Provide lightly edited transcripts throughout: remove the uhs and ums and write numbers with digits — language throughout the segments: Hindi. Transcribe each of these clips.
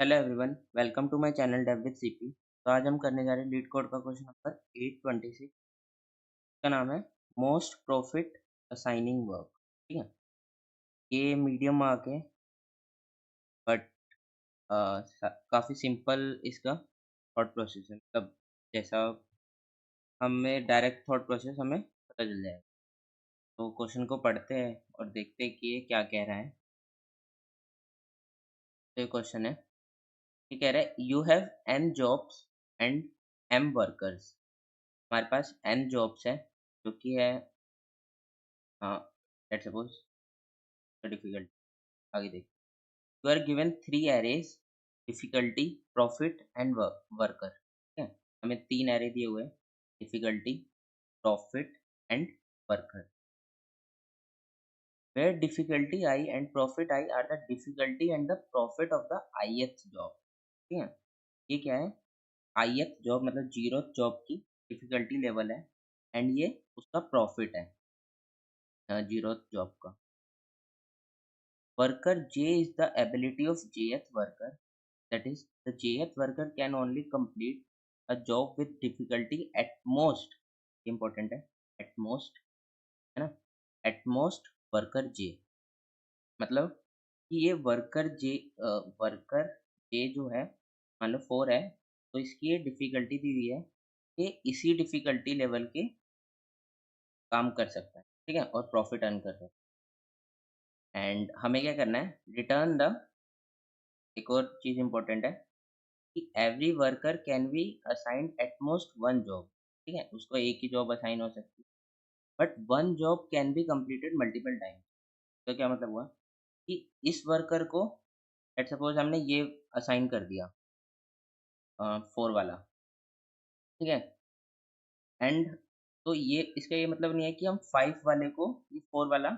Hello everyone, welcome to my channel dev with CP. तो आज हम करने जा रहे हैं लीड कोड का क्वेश्चन नंबर 826। का नाम है मोस्ट प्रॉफिट असाइनिंग वर्क। ठीक है, ये मीडियम मार्क है बट काफ़ी सिंपल इसका थॉट प्रोसेस है। मतलब जैसा हमें डायरेक्ट थॉट प्रोसेस हमें पता चल जाएगा। तो क्वेश्चन को पढ़ते हैं और देखते हैं कि ये क्या कह रहा है। तो ये क्वेश्चन है, ये कह रहा है you have N jobs and M workers. हमारे पास एन जॉब्स है जो कि है, हाँ, लेट्स सपोज डिफिकल्ट। आगे देख, you are given three arrays, difficulty, profit and worker. ठीक है, हमें तीन एरे दिए हुए हैं, difficulty, profit and worker. Where difficulty I and profit I are the difficulty and the profit of the ith job. ठीक है, ये क्या है, आईएथ जॉब मतलब जीरो जॉब की डिफिकल्टी लेवल है एंड ये उसका प्रॉफिट है जीरो जॉब का। Worker J is the ability of jth worker. That is, the jth worker can only complete a job with difficulty at most. Important है, at most, है ना, at most worker J। मतलब कि ये वर्कर J जो है, मान लो 4 है, तो इसकी ये डिफिकल्टी दी हुई है कि इसी डिफिकल्टी लेवल के काम कर सकता है। ठीक है, और प्रॉफिट अर्न कर सकता है। एंड हमें क्या करना है, रिटर्न द, एक और चीज इंपॉर्टेंट है कि every worker can be assigned at most one job. ठीक है, उसको एक ही जॉब असाइन हो सकती है, but one job can be completed multiple times. तो क्या मतलब हुआ कि इस वर्कर को, लेट सपोज हमने ये असाइन कर दिया 4 वाला। ठीक है, एंड तो ये इसका ये मतलब नहीं है कि हम 5 वाले को ये 4 वाला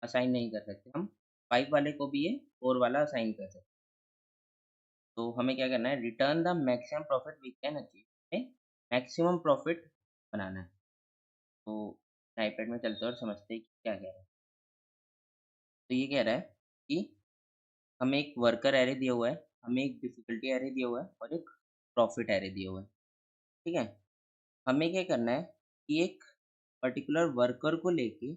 असाइन नहीं कर सकते, हम 5 वाले को भी ये 4 वाला असाइन कर सकते। तो हमें क्या करना है, return the maximum profit we can achieve, maximum profit बनाना है। तो आईपैड में चलते हैं और समझते हैं कि क्या कह रहा है। तो ये कह रहा है कि हमें एक वर्कर एरे दिया हुआ है, हमें एक डिफिकल्टी एरे दिया हुआ है और एक प्रॉफिट एरे दिया हुआ है। ठीक है, हमें क्या करना है कि एक पर्टिकुलर वर्कर को लेके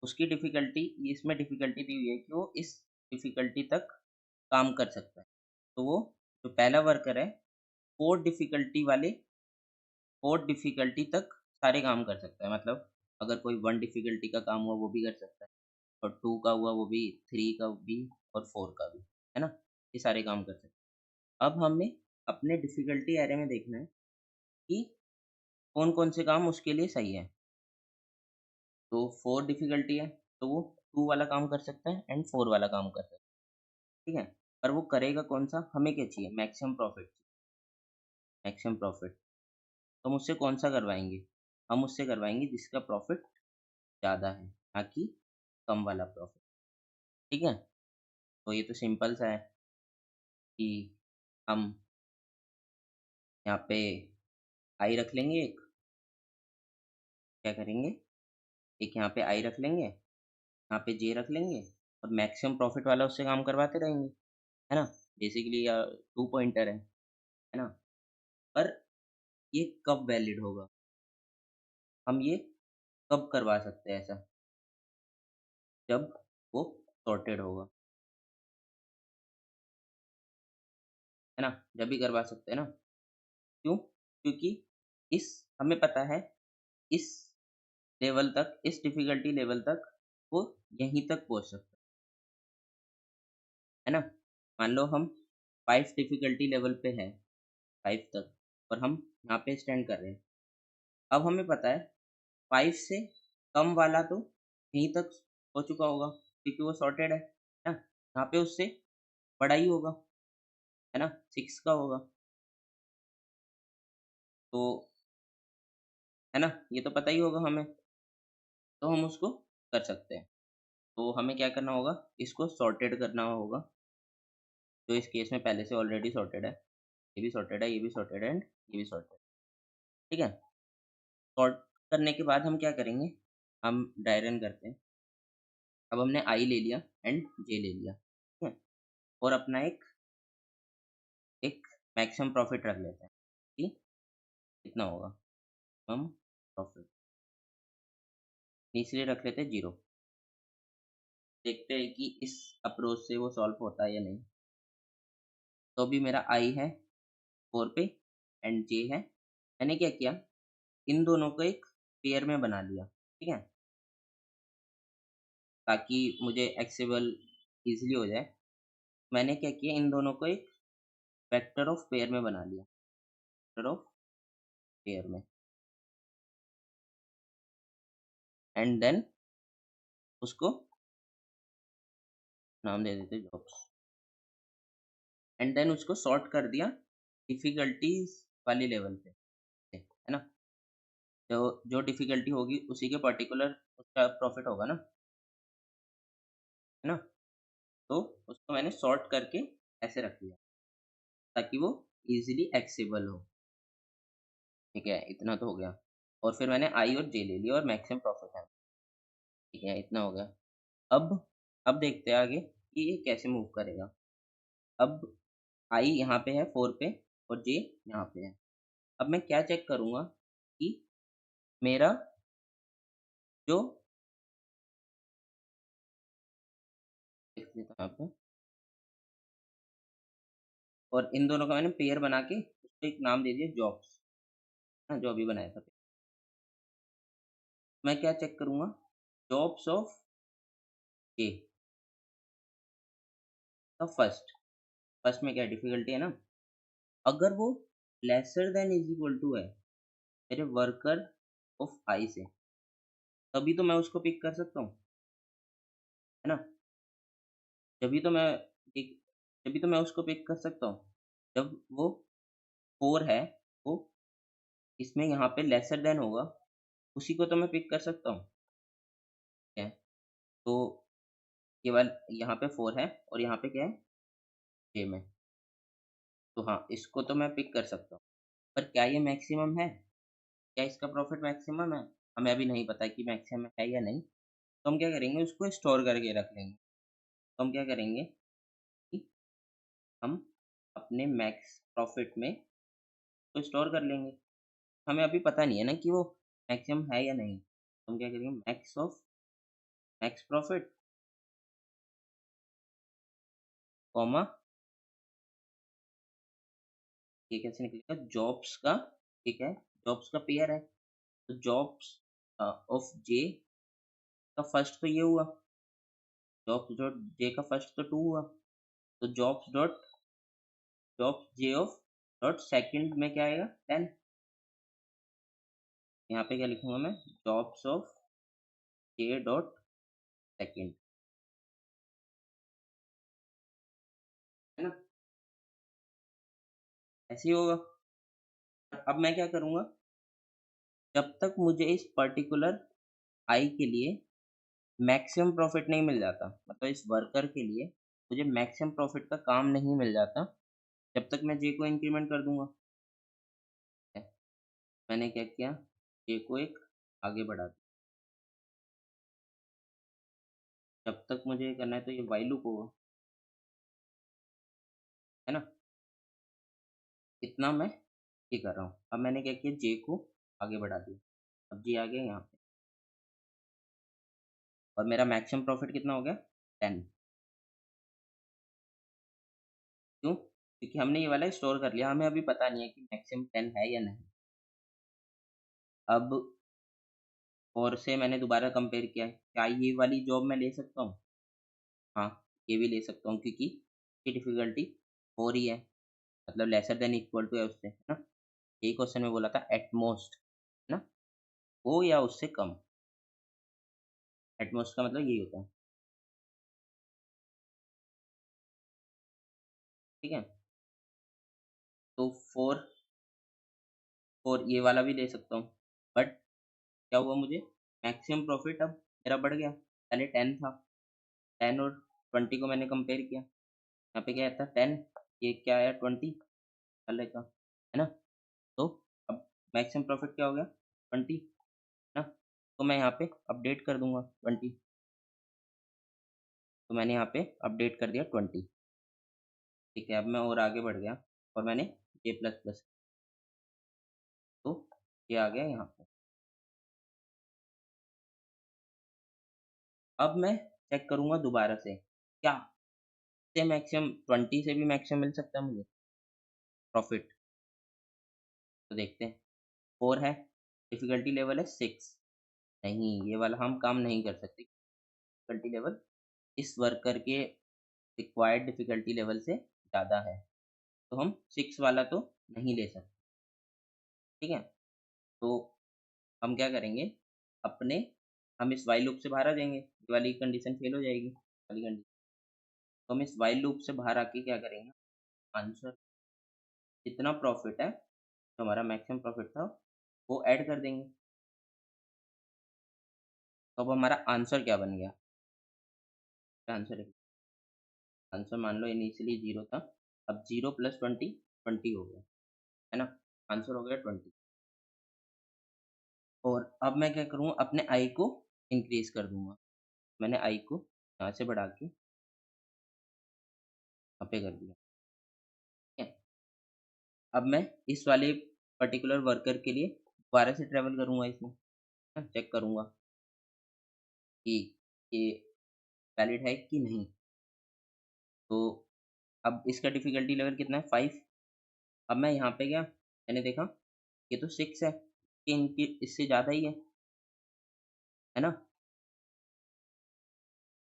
उसकी डिफिकल्टी, इसमें डिफिकल्टी दी हुई है कि वो इस डिफिकल्टी तक काम कर सकता है। तो वो जो पहला वर्कर है, फोर्थ डिफिकल्टी तक सारे काम कर सकता है। मतलब अगर कोई 1 डिफिकल्टी का काम हुआ वो भी कर सकता है, और 2 का हुआ वो भी, 3 का भी और 4 का भी, है ना? ये सारे काम कर सकते हैं। अब हमें अपने डिफिकल्टी एरे में देखना है कि कौन-कौन से काम उसके लिए सही है। तो 4 डिफिकल्टी है, तो वो 2 वाला काम कर सकता है एंड 4 वाला काम कर सकता है। ठीक है? पर वो करेगा कौन-सा? हमें क्या चाहिए? Maximum profit. Maximum profit. तो हम उससे कौन-सा करवाएँगे? हम उससे करवाएँगे जिसका प्रॉफिट ज़्यादा है, ना कि कम वाला प्रॉफिट। ठीक है? तो ये तो सिंपल सा है कि हम यहाँ पे आई रख लेंगे एक, क्या करेंगे, एक यहाँ पे आई रख लेंगे, यहाँ पे जे रख लेंगे और मैक्सिमम प्रॉफिट वाला उससे काम करवाते रहेंगे, है ना? बेसिकली 2 पॉइंटर है ना? पर ये कब वैलिड होगा? हम ये कब करवा सकते हैं ऐसा? जब वो सॉर्टेड होगा, है ना? जब भी करवा सकते हैं ना? क्यों? क्योंकि इस हमें पता है, इस लेवल तक, इस डिफ़िकल्टी लेवल तक वो यहीं तक पहुँच सकता है ना? मान लो हम 5 डिफ़िकल्टी लेवल पे हैं, 5 तक, और हम यहाँ पे स्टैंड कर रहे हैं। अब हमें पता है 5 से कम वाला तो यहीं तक हो चुका होगा क्योंकि वो सॉर्टेड है ना? यहाँ पे उससे बड़ा ही होगा, है ना? 6 का होगा। तो है ना? ये तो पता ही होगा हमें, तो हम उसको कर सकते हैं। तो हमें क्या करना होगा? इसको सॉर्टेड करना होगा, जो इस केस में पहले से ऑलरेडी सॉर्टेड है। ये भी सॉर्टेड है, ये भी सॉर्टेड है एंड ये भी सॉर्टेड। ठीक है? सॉर्ट करने के बाद हम क्या करेंगे? हम ड्राई रन करते हैं। अब हमने आई ले लिया एंड जे ले लिया, ठीक है? और अपना एक एक मैक्सिमम प्रॉफिट रख लेते हैं कि कितना होगा मैक्सिमम प्रॉफिट, इसलिए रख लेते हैं 0। देखते हैं कि इस अप्रोच से वो सॉल्व होता है या नहीं। तो अभी मेरा आई है 4 पे एंड जे है। मैंने क्या किया, इन दोनों को एक पेयर में बना लिया, ठीक है, ताकि मुझे एक्सेबल इजीली हो जाए। मैंने क्या किया, इन दोनों को एक वेक्टर ऑफ पेयर में बना लिया, वेक्टर ऑफ पेयर में, एंड देन उसको नाम दे देते जॉब्स, एंड देन उसको सॉर्ट कर दिया डिफिकल्टीज वाली लेवल पे, है ना। जो जो डिफिकल्टी होगी उसी के पर्टिकुलर उसका प्रॉफिट होगा ना, है ना। तो उसको मैंने सॉर्ट करके ऐसे रख दिया ताकि वो इजीली एक्सेबल हो। ठीक है, इतना तो हो गया। और फिर मैंने आई और जे ले लिया और मैक्सिमम प्रॉफिट है। ठीक है, इतना हो गया। अब अब देखते हैं आगे कि ये कैसे मूव करेगा। अब आई यहाँ पे है 4 पे और जे यहाँ पे है। अब मैं क्या चेक करूँगा कि मेरा जो देख लेता हूँ यहाँ पे, और इन दोनों का मैंने पेयर बना के उसको एक नाम दे दिया जॉब्स, हाँ, जो अभी बनाया था। मैं क्या चेक करूँगा, जॉब्स ऑफ जे का फर्स्ट, फर्स्ट में क्या डिफिकल्टी है ना, अगर वो lesser than is equal to है मेरे वर्कर ऑफ आई से, तभी तो मैं उसको पिक कर सकता हूँ, है ना। जभी तो मैं एक जभी तो मैं उसको पिक कर सकता हूँ जब वो 4 है, वो इसमें यहाँ पे लेसर देन होगा, उसी को तो मैं पिक कर सकता हूँ। ठीक है, तो केवल यहाँ पे 4 है और यहाँ पे क्या है, जे में, तो हाँ, इसको तो मैं पिक कर सकता हूँ। पर क्या ये मैक्सिमम है, क्या इसका प्रॉफिट मैक्सिमम है, हमें अभी नहीं पता कि मैक्सिमम है या नहीं। तो हम क्या करेंगे, उसको स्टोर करके रख लेंगे। तो हम क्या करेंगे कि हम अपने मैक्स प्रॉफिट में तो स्टोर कर लेंगे। हमें अभी पता नहीं है ना कि वो मैक्सिमम है या नहीं, तो हम क्या करेंगे, max of max profit comma, ये कैसे निकलेगा, जॉब्स का, ठीक है, जॉब्स का पेयर है, तो जॉब्स ऑफ जे का फर्स्ट तो ये हुआ, जॉब्स डॉट जे का फर्स्ट तो 2 हुआ, तो jobs J of dot second में क्या आएगा, 10। यहाँ पे क्या लिखूंगा मैं, jobs of J dot second, है ना, ऐसे ही होगा। अब मैं क्या करूंगा, जब तक मुझे इस पर्टिकुलर आई के लिए मैक्सिमम प्रॉफिट नहीं मिल जाता, मतलब इस वर्कर के लिए मुझे मैक्सिमम प्रॉफिट का काम नहीं मिल जाता, जब तक मैं जे को इंक्रीमेंट कर दूंगा। ठीक है? मैंने क्या किया, जे को एक आगे बढ़ा दिया। जब तक मुझे ये करना है तो ये वाई लूप होगा, है ना। इतना मैं ये कर रहा हूँ। अब मैंने क्या किया, जे को आगे बढ़ा दिया, अब जे आ गया यहाँ पे, और मेरा मैक्सिमम प्रॉफिट कितना हो गया, 10। क्यों, क्योंकि हमने ये वाला स्टोर कर लिया, हमें अभी पता नहीं है कि मैक्सिमम 10 है या नहीं। अब और से मैंने दोबारा कंपेयर किया, क्या ये वाली जॉब मैं ले सकता हूँ, हाँ, ये भी ले सकता हूँ, क्योंकि ये डिफिकल्टी 4 ही है, मतलब लेसर देन इक्वल टू है उससे, है ना। यही क्वेश्चन में बोला था एट मोस्ट, है ना, वो या उससे कम, एट मोस्ट का मतलब यही होता है। ठीक है, तो 4 ये वाला भी ले सकता हूँ, बट क्या हुआ, मुझे मैक्सिमम प्रॉफिट अब मेरा बढ़ गया, पहले 10 था, 10 और 20 को मैंने कंपेयर किया, यहाँ पे क्या था 10, ये क्या आया 20 पहले का, है ना। तो अब मैक्सिमम प्रॉफिट क्या हो गया, 20, है ना। तो मैं यहाँ पे अपडेट कर दूंगा 20, तो मैंने यहाँ पे अपडेट कर दिया 20। ठीक है, अब मैं और आगे बढ़ गया और मैंने J प्लस प्लस, तो ये आ गया यहाँ पे। अब मैं चेक करूंगा दोबारा से, क्या से मैक्सिमम 20 से भी मैक्सिमम मिल सकता है मुझे प्रॉफिट। तो देखते हैं, 4 है, डिफिकल्टी लेवल है 6। नहीं, ये वाला हम काम नहीं कर सकते, डिफिकल्टी लेवल इस वर्कर के रिक्वायर्ड डिफिकल्टी लेवल से ज़्यादा है, तो हम 6 वाला तो नहीं ले सकते। ठीक है, तो हम क्या करेंगे, अपने हम इस वाइल लूप से बाहर आ जाएंगे, ये वाली कंडीशन फेल हो जाएगी, वाली कंडीशन। तो हम इस वाइल लूप से बाहर आके क्या करेंगे, आंसर कितना प्रॉफिट है, जो हमारा मैक्सिमम प्रॉफिट था वो ऐड कर देंगे। तो अब हमारा आंसर क्या बन गया, आंसर आंसर मान लो इनिशियली 0 था, अब 0 प्लस 20 20 हो गया, है ना, आंसर हो गया 20। और अब मैं क्या करूँगा, अपने आई को इंक्रीज कर दूंगा। मैंने आई को यहाँ से बढ़ा के यहाँ पे कर दिया। ठीक है, अब मैं इस वाले पर्टिकुलर वर्कर के लिए दोबारा से ट्रेवल करूँगा, इसमें चेक करूँगा कि ये वैलिड है कि नहीं। तो अब इसका डिफ़िकल्टी लेवल कितना है, 5। अब मैं यहाँ पे गया, मैंने देखा ये तो 6 है, ये इनकी इससे ज़्यादा ही है ना?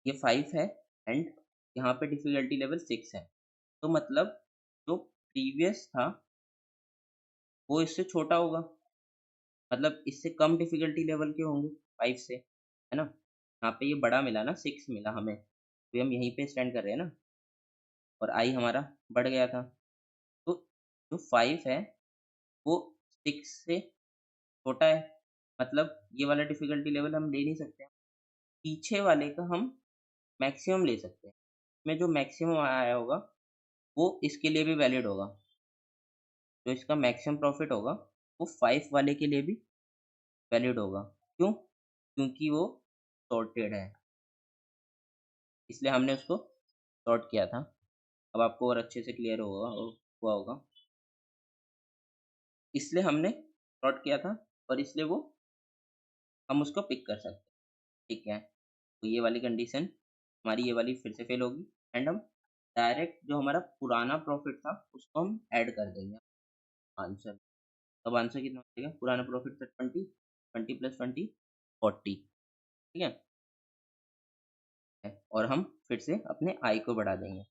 ये 5 है एंड यहाँ पे डिफ़िकल्टी लेवल 6 है। तो मतलब जो प्रीवियस था वो इससे छोटा होगा, मतलब इससे कम डिफ़िकल्टी लेवल के होंगे 5 से, है ना? यहाँ पे ये बड़ा मिला ना, 6 मिला हमें, तो हम यहीं पे स्टैंड कर रहे हैं ना, और i हमारा बढ़ गया था। तो जो 5 है वो 6 से छोटा है, मतलब ये वाला डिफ़िकल्टी लेवल हम ले नहीं सकते। पीछे वाले का हम मैक्सिमम ले सकते हैं। इसमें जो मैक्सिमम आया होगा वो इसके लिए भी वैलिड होगा। जो इसका मैक्सिमम प्रॉफिट होगा वो 5 वाले के लिए भी वैलिड होगा। क्यों? क्योंकि वो सॉर्टेड है, इसलिए हमने उसको सॉर्ट किया था। अब आपको और अच्छे से क्लियर हुआ होगा। इसलिए हमने सॉर्ट किया था और इसलिए वो हम उसको पिक कर सकते हैं। ठीक है, तो ये वाली कंडीशन हमारी, ये वाली फिर से फेल होगी एंड हम डायरेक्ट जो हमारा पुराना प्रॉफिट था उसको हम ऐड कर देंगे आंसर। अब आंसर कितना हो जाएगा, पुराना प्रॉफिट था 20, 20 प्लस 20 40। ठीक है, और हम फिर से अपने आई को बढ़ा देंगे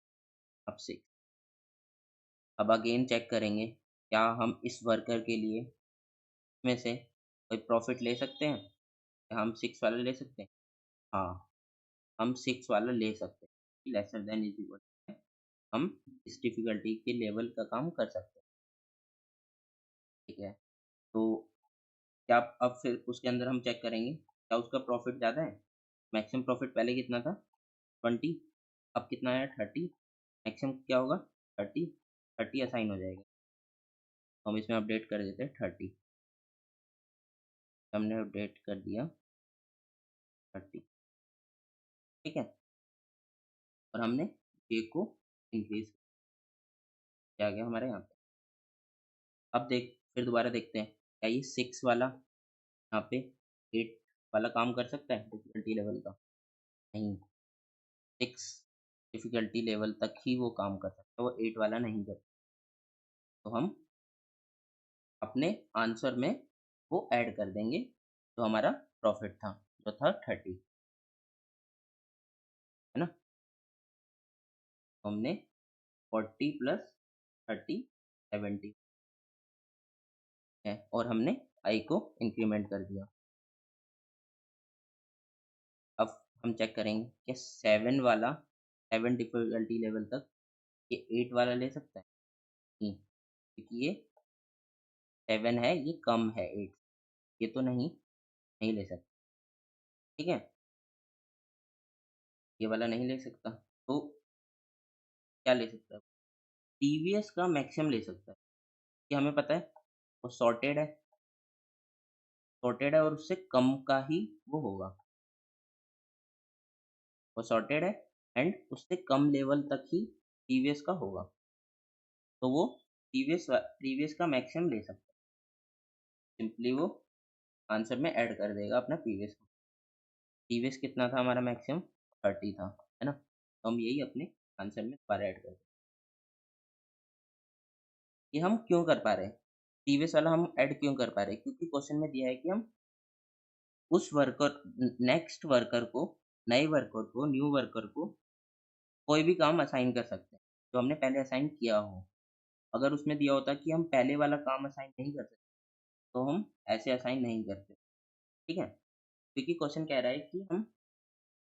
अब से। अब अगेन चेक करेंगे क्या हम इस वर्कर के लिए में से कोई प्रॉफिट ले सकते हैं, क्या हम 6 वाला ले सकते हैं। हाँ, हम 6 वाला ले सकते हैं, लेसर देन इज इक्वल, हम इस डिफ़िकल्टी के लेवल का काम कर सकते हैं। ठीक है, तो क्या अब फिर उसके अंदर हम चेक करेंगे क्या उसका प्रॉफिट ज़्यादा है। मैक्सिमम प्रॉफिट पहले कितना था, 20, अब कितना आया 30। मैक्सिमम क्या होगा, 30, 30 असाइन हो जाएगा, तो हम इसमें अपडेट कर देते हैं 30। हमने अपडेट कर दिया 30। ठीक है, और हमने जे को इंक्रीज किया गया हमारे यहाँ पे। अब देख फिर दोबारा देखते हैं क्या ये 6 वाला यहाँ पे 8 वाला काम कर सकता है डिफ़िकल्टी लेवल का। नहीं, 6 डिफ़िकल्टी लेवल तक ही वो काम कर सकता है, वो 8 वाला नहीं कर। तो हम अपने आंसर में वो ऐड कर देंगे जो हमारा प्रॉफिट था, जो था 30, है ना? तो हमने 40 प्लस 30 70 है, और हमने आई को इंक्रीमेंट कर दिया। अब हम चेक करेंगे कि 7 वाला 7 डिफ़िकल्टी लेवल तक ये 8 वाला ले सकता है? नहीं, क्योंकि ये 7 है, ये कम है 8, ये तो नहीं ले सकता। ठीक है, ये वाला नहीं ले सकता, तो क्या ले सकता है? टीवीएस का मैक्सिमम ले सकता है, कि हमें पता है वो सॉर्टेड है और उससे कम का ही वो होगा। वो सॉर्टेड है एंड उससे कम लेवल तक ही टीवीएस का होगा, तो वो प्रीवियस का मैक्सिमम ले सकते हैं। सिंपली वो आंसर में ऐड कर देगा अपना प्रीवियस कितना था हमारा मैक्सिमम 30 था, है ना? तो हम यही अपने आंसर में दोबारा ऐड कर दें। ये हम क्यों कर पा रहे हैं? प्रीवियस वाला हम ऐड क्यों कर पा रहे हैं? क्योंकि क्वेश्चन में दिया है कि हम उस वर्कर नेक्स्ट वर्कर को नए वर्कर को न्यू वर्कर को कोई भी काम असाइन कर सकते हैं, जो हमने पहले असाइन किया हो। अगर उसमें दिया होता कि हम पहले वाला काम असाइन नहीं कर सकते, तो हम ऐसे असाइन नहीं करते, ठीक है? क्योंकि क्वेश्चन कह रहा है कि हम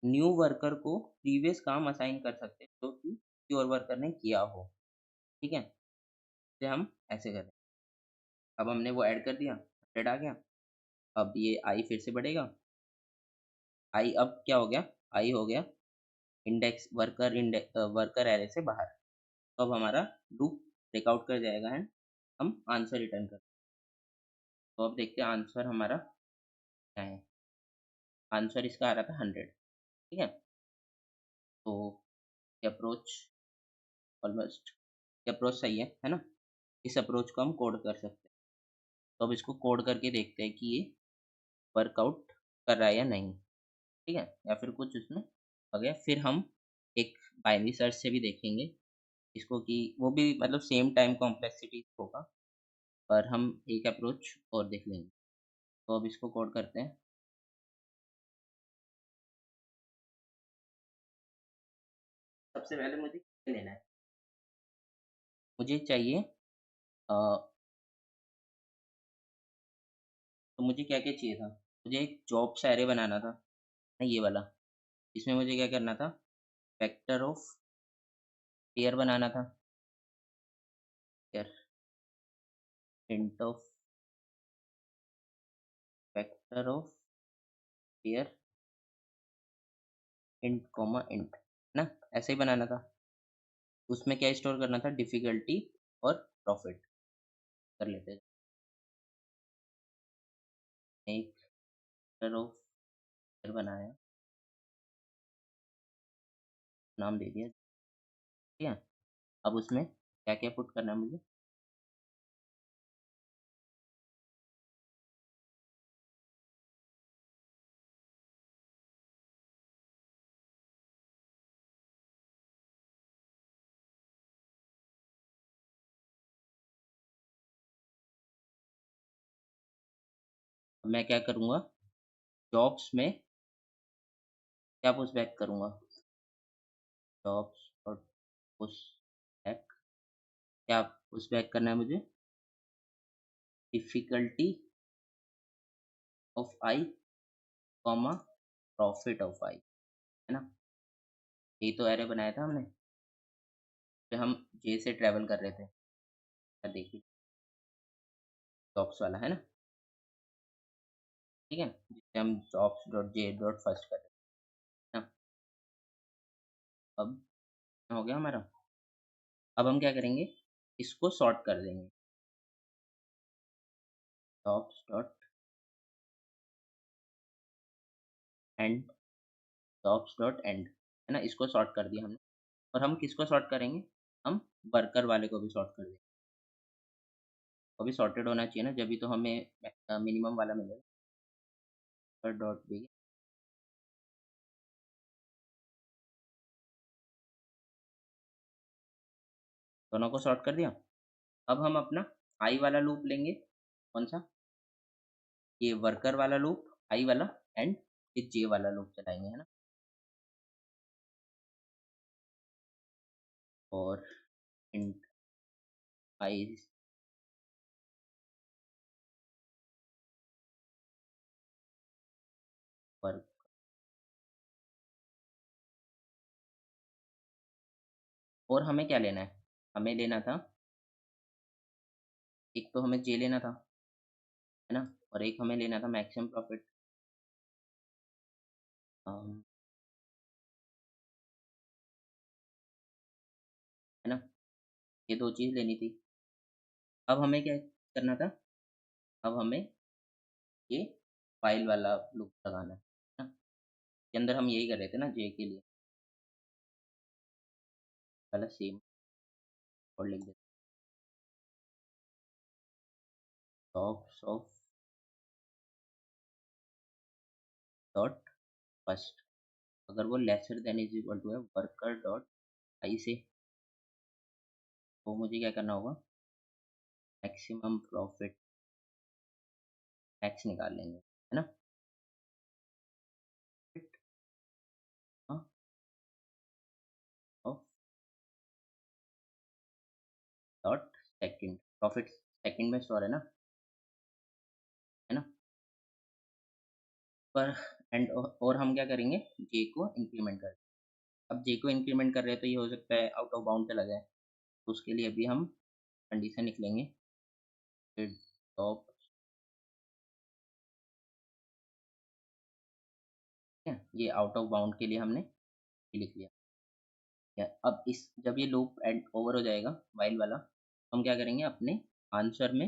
न्यू वर्कर को प्रीवियस काम असाइन कर सकते हैं, जो कि किसी और वर्कर ने किया हो, ठीक है? इसे हम ऐसे करें। अब हमने वो ऐड कर दिया, 100 आ गया। अब ये आई फिर से बढ़ेगा। आई अब क्या हो गया? आई हो गया वर्कर एरे से बाहर। तो अब हमारा लूप ब्रेकआउट कर जाएगा एंड हम आंसर रिटर्न कर। तो अब देखते हैं आंसर हमारा क्या है। आंसर इसका आ रहा था 100, ठीक है? तो ये अप्रोच ऑलमोस्ट ये अप्रोच सही है ना? इस अप्रोच को हम कोड कर सकते हैं। तो अब इसको कोड करके देखते हैं कि ये वर्कआउट कर रहा है या नहीं, ठीक है? या फिर कुछ उसमें हो गया। फिर हम एक बाइनरी सर्च से भी देखेंगे इसको कि वो भी मतलब सेम टाइम कॉम्प्लेक्सिटी होगा, पर हम एक अप्रोच और देख लेंगे। तो अब इसको कोड करते हैं। सबसे पहले मुझे क्या लेना है? मुझे चाहिए तो मुझे क्या-क्या चाहिए था? मुझे एक जॉब्स ऐरे बनाना था, ये वाला। इसमें मुझे क्या करना था? वेक्टर ऑफ पेयर बनाना था। Pair int of vector of pair int comma int, है ना? ऐसे ही बनाना था। उसमें क्या स्टोर करना था? डिफ़िकल्टी और प्रॉफिट कर लेते हैं। एक वेक्टर ऑफ पेयर बनाया, नाम दे दिया, ठीक है? अब उसमें क्या-क्या पुट करना है मुझे? मैं क्या करूँगा? जॉब्स में क्या पुश बैक करूँगा? जॉब्स और पुश बैक, क्या पुश बैक करना है मुझे? Difficulty of i comma profit of i, है ना? यही तो एरे बनाया था हमने, जब हम जे से ट्रैवल कर रहे थे। देखिए जॉब्स वाला, है ना? ठीक है? जिसे हम jobs dot J dot first कर रहे हैं ना? अब हो गया हमारा। अब हम क्या करेंगे? इसको सॉर्ट कर देंगे। Jobs dot and jobs dot and, है ना? इसको सॉर्ट कर दिया हमने। और हम किसको सॉर्ट करेंगे? हम वर्कर वाले को भी सॉर्ट कर देंगे। वो भी सॉर्टेड होना चाहिए ना, जभी तो हमें मिनिमम वाला मिलेगा। पर डॉट भी दोनों को सॉर्ट कर दिया। अब हम अपना आई वाला लूप लेंगे। कौन सा? ये वर्कर वाला लूप, आई वाला एंड ये जे वाला लूप चलाएंगे, है ना? और इंट आई वर्क। और हमें क्या लेना है? हमें लेना था, एक तो हमें जे लेना था, है ना? और एक हमें लेना था मैक्सिमम प्रॉफिट, है ना? ये दो चीज़ लेनी थी। अब हमें क्या करना था? अब हमें ये फाइल वाला लूप लगाना है ना? के अंदर हम यही कर रहे थे ना जे के लिए, पहले सेम और लिख देते जॉब्स ऑफ डॉट फर्स्ट, अगर वो lesser than is equal to है वर्कर डॉट आई से, तो मुझे क्या करना होगा, मैक्सिमम प्रॉफिट टैक्स निकाल लेंगे, है ना। Of dot second, profit second में स्टोर है ना, है ना। पर एंड और हम क्या करेंगे, जे को इंक्रीमेंट कर, अब जे को इंक्रीमेंट कर रहे हैं तो ये हो सकता है आउट ऑफ बाउंड चला जाए, तो उसके लिए अभी हम कंडीशन लिख लेंगे, टॉप, ठीक है, ये आउट ऑफ बाउंड के लिए हमने ये लिख लिया। या अब इस जब ये लूप एंड ओवर हो जाएगा वाइल वाला, तो हम क्या करेंगे, अपने आंसर में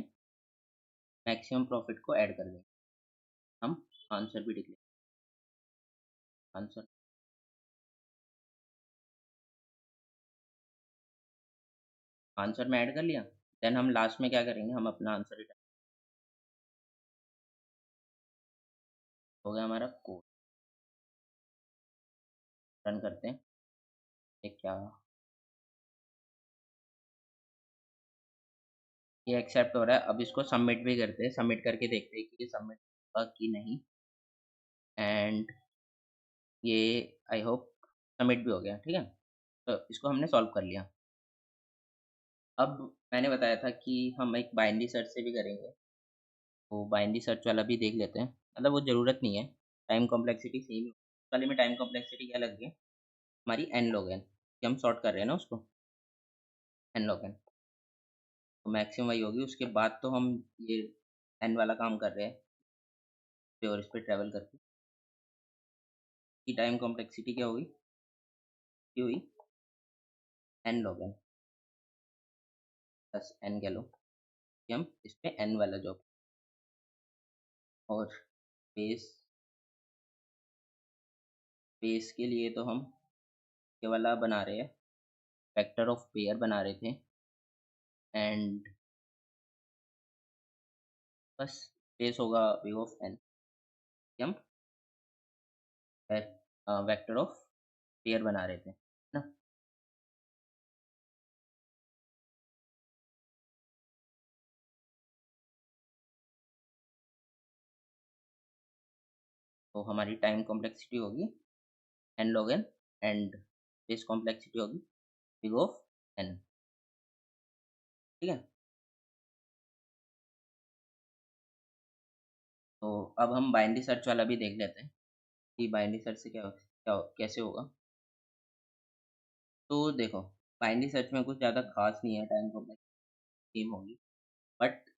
मैक्सिमम प्रॉफिट को ऐड कर देंगे, हम आंसर भी लिख लेंगे, आंसर, आंसर में ऐड कर लिया, देन हम लास्ट में क्या करेंगे, हम अपना आंसर रिटर्न, हो गया हमारा कोड, रन करते हैं, ये क्या, ये एक्सेप्ट हो रहा है, अब इसको सबमिट भी करते हैं, सबमिट करके देखते हैं कि ये सबमिट होगा कि नहीं, एंड ये आई होप सबमिट भी हो गया, ठीक है, तो इसको हमने सॉल्व कर लिया। अब मैंने बताया था कि हम एक बाइनरी सर्च से भी करेंगे, तो बाइनरी सर्च वाला भी देख लेते हैं, मतलब वो ज़रूरत नहीं है, टाइम कॉम्प्लेक्सिटी सेम वाले में, टाइम कॉम्प्लेक्सिटी क्या लग गई हमारी, एन लॉग एन, कि हम सॉर्ट कर रहे हैं ना उसको, एन लॉग एन, तो मैक्सिमम वही होगी, उसके बाद तो हम ये एन वाला काम कर रहे हैं, और इस पर ट्रैवल करके, की टाइम कॉम्प्लेक्सिटी क्या होगी, ये हुई N log N plus N कह लो, कि हम इस पे एन वाला जॉब, और बेस, बेस के लिए तो हम ये वाला बना रहे हैं, वेक्टर ऑफ पेयर बना रहे थे, एंड बस बेस होगा वी ऑफ एन, हम वेक्टर ऑफ पेयर बना रहे थे ना। तो हमारी टाइम कॉम्प्लेक्सिटी होगी N log N, and space complexity होगी बिग ऑफ एन, ठीक है। तो अब हम बाइनरी सर्च वाला भी देख लेते हैं कि बाइनरी सर्च से कैसे होगा। तो देखो, बाइनरी सर्च में कुछ ज़्यादा खास नहीं है, टाइम कॉम्प्लेक्सिटी सेम होगी, बट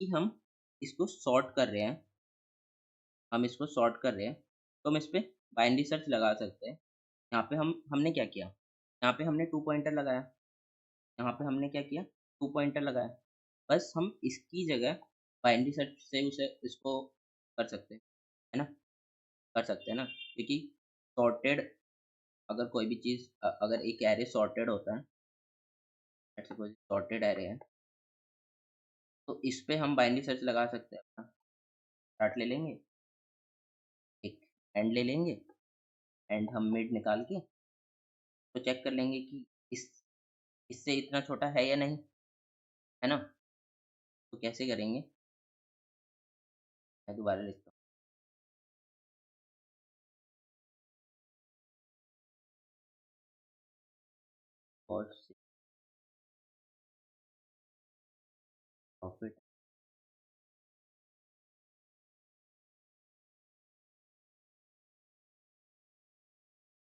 कि हम इसको सॉर्ट कर रहे हैं, हम इसको सॉर्ट कर रहे हैं, तो हम इस पे बाइनरी सर्च लगा सकते हैं। यहाँ पे हमने क्या किया, यहाँ पे हमने टू पॉइंटर लगाया, यहाँ पे हमने क्या किया, टू पॉइंटर लगाया, बस हम इसकी जगह बाइनरी सर्च से उसे इसको कर सकते हैं, है ना, कर सकते हैं ना, क्योंकि सॉर्टेड, अगर कोई भी चीज़ अगर एक एरे सॉर्टेड होता है, लेट्स सपोज सॉर्टेड एरे है, तो इस पे हम बाइनरी सर्च लगा सकते हैं अपना, स्टार्ट ले लेंगे, एक एंड ले लेंगे, एंड हम मिड निकाल के तो चेक कर लेंगे कि इस इससे इतना छोटा है या नहीं, है ना। तो कैसे करेंगे, मैं दोबारा लिखता हूँ, और प्रॉफिट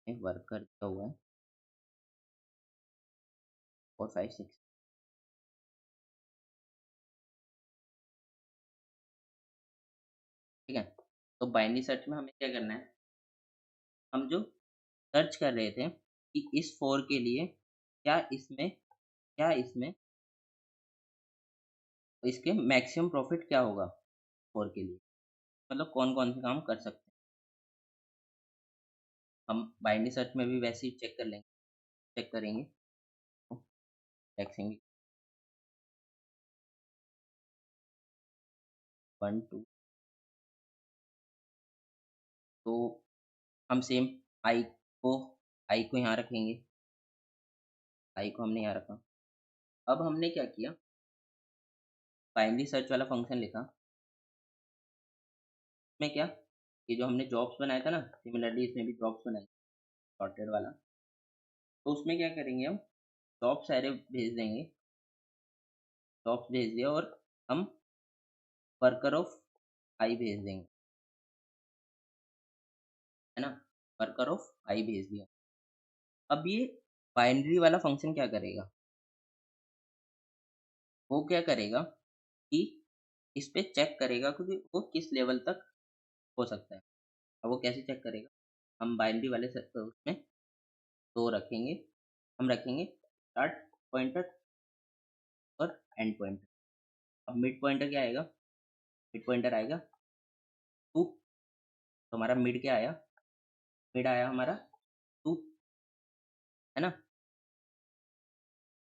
में वर्कर दिया हुआ है 4 5 6, ठीक है। तो बाइनरी सर्च में हमें क्या करना है, हम जो सर्च कर रहे थे कि इस 4 के लिए क्या इसमें इसके मैक्सिमम प्रॉफिट क्या होगा 4 के लिए, मतलब कौन कौन से काम कर सकते हैं, हम बाइनरी सर्च में भी वैसे ही चेक कर लेंगे, चेक करेंगे, तो देखेंगे, 1 2। तो हम सेम आई को आई को यहाँ रखेंगे, आई को हमने यहाँ रखा। अब हमने क्या किया, बाइनरी सर्च वाला फंक्शन लिखा। इसमें क्या, ये जो हमने जॉब्स बनाया था ना, सिमिलरली इसमें भी जॉब्स बनाई सॉर्टेड वाला। तो उसमें क्या करेंगे, हम जॉब्स सारे भेज देंगे, जॉब्स भेज दिया और हम वर्कर ऑफ आई भेज देंगे, है ना, वर्कर ऑफ आई भेज दिया। अब ये बाइनरी वाला फंक्शन क्या करेगा, वो क्या करेगा कि इस पे चेक करेगा कि वो किस लेवल तक हो सकता है। अब वो कैसे चेक करेगा, हम बाइनरी वाले उसमें दो रखेंगे, हम रखेंगे स्टार्ट पॉइंटर और एंड पॉइंटर। अब मिड पॉइंटर क्या आएगा, मिड पॉइंटर आएगा 2। तो हमारा मिड क्या आया, मिड आया हमारा 2, है ना,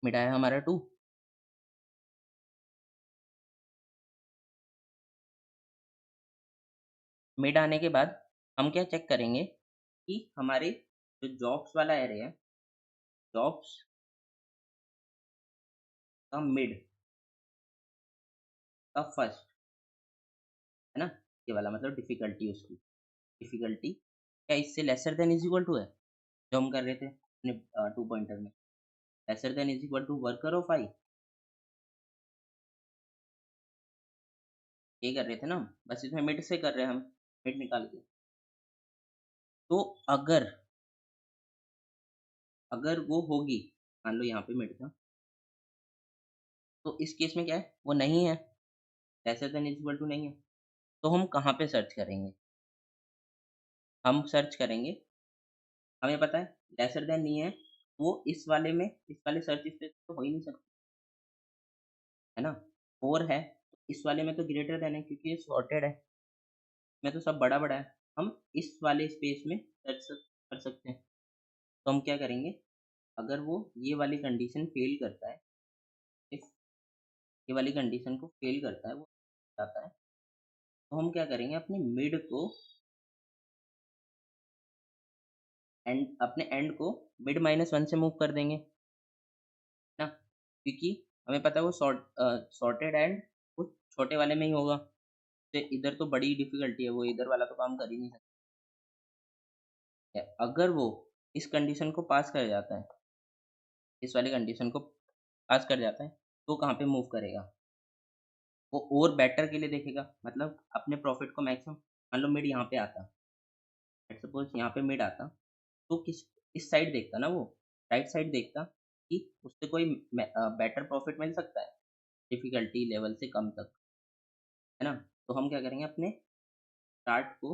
मिड आया हमारा 2। मिड आने के बाद हम क्या चेक करेंगे कि हमारे जो जॉब्स वाला एरिया है, जॉब्स का मिड का फर्स्ट, है ना, ये वाला मतलब डिफिकल्टी, उसकी डिफिकल्टी क्या इससे lesser than is equal to है, जो हम कर रहे थे अपने 2 पॉइंटर में, lesser than is equal to worker of i, ये कर रहे थे ना हम, बस इसमें मिड से कर रहे हैं हम, मिड निकाल के। तो अगर अगर वो होगी, मान लो यहाँ पे मिड था, तो इस केस में क्या है, वो नहीं है, lesser than is equal to नहीं है, तो हम कहाँ पे सर्च करेंगे, हम सर्च करेंगे, हमें पता है लेसर देन नहीं है, वो इस वाले में, इस वाले सर्च स्पेस तो हो ही नहीं सकता, है ना, 4 है तो इस वाले में तो ग्रेटर देन है क्योंकि ये सॉर्टेड है, इसमें तो सब बड़ा बड़ा है, हम इस वाले स्पेस में सर्च कर सकते हैं। तो हम क्या करेंगे, अगर वो ये वाली कंडीशन फेल करता है, इफ ये वाली कंडीशन को फेल करता है, वो जाता है, तो हम क्या करेंगे, अपने मिड को एंड, अपने एंड को मिड -1 से मूव कर देंगे ना, क्योंकि हमें पता है वो सॉर्टेड एंड वो छोटे वाले में ही होगा, तो इधर तो बड़ी डिफिकल्टी है, वो इधर वाला तो काम कर ही नहीं सकता है। अगर वो इस कंडीशन को पास कर जाता है, इस वाली कंडीशन को पास कर जाता है, तो कहाँ पे मूव करेगा, वो और बेटर के लिए देखेगा, मतलब अपने प्रॉफिट को मैक्सिमम, मान लो मिड यहाँ पे आता, सपोज यहाँ पे मिड आता, तो किस इस साइड देखता ना, वो राइट साइड देखता कि उससे कोई बेटर प्रॉफिट मिल सकता है डिफिकल्टी लेवल से कम तक, है ना। तो हम क्या करेंगे, अपने स्टार्ट को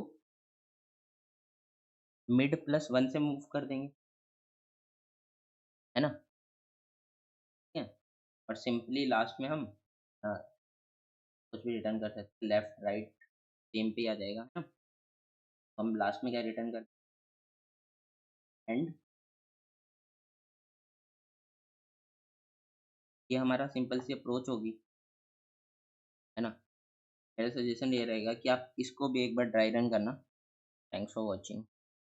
मिड +1 से मूव कर देंगे, है ना, ठीक है। और सिंपली लास्ट में हम कुछ भी रिटर्न कर सकते हैं, लेफ्ट राइट सेम पे आ जाएगा, है ना। तो हम लास्ट में क्या रिटर्न कर, एंड, ये हमारा सिंपल सी अप्रोच होगी, है ना। मेरा सजेशन ये रहेगा कि आप इसको भी एक बार ड्राई रन करना। Thanks for watching.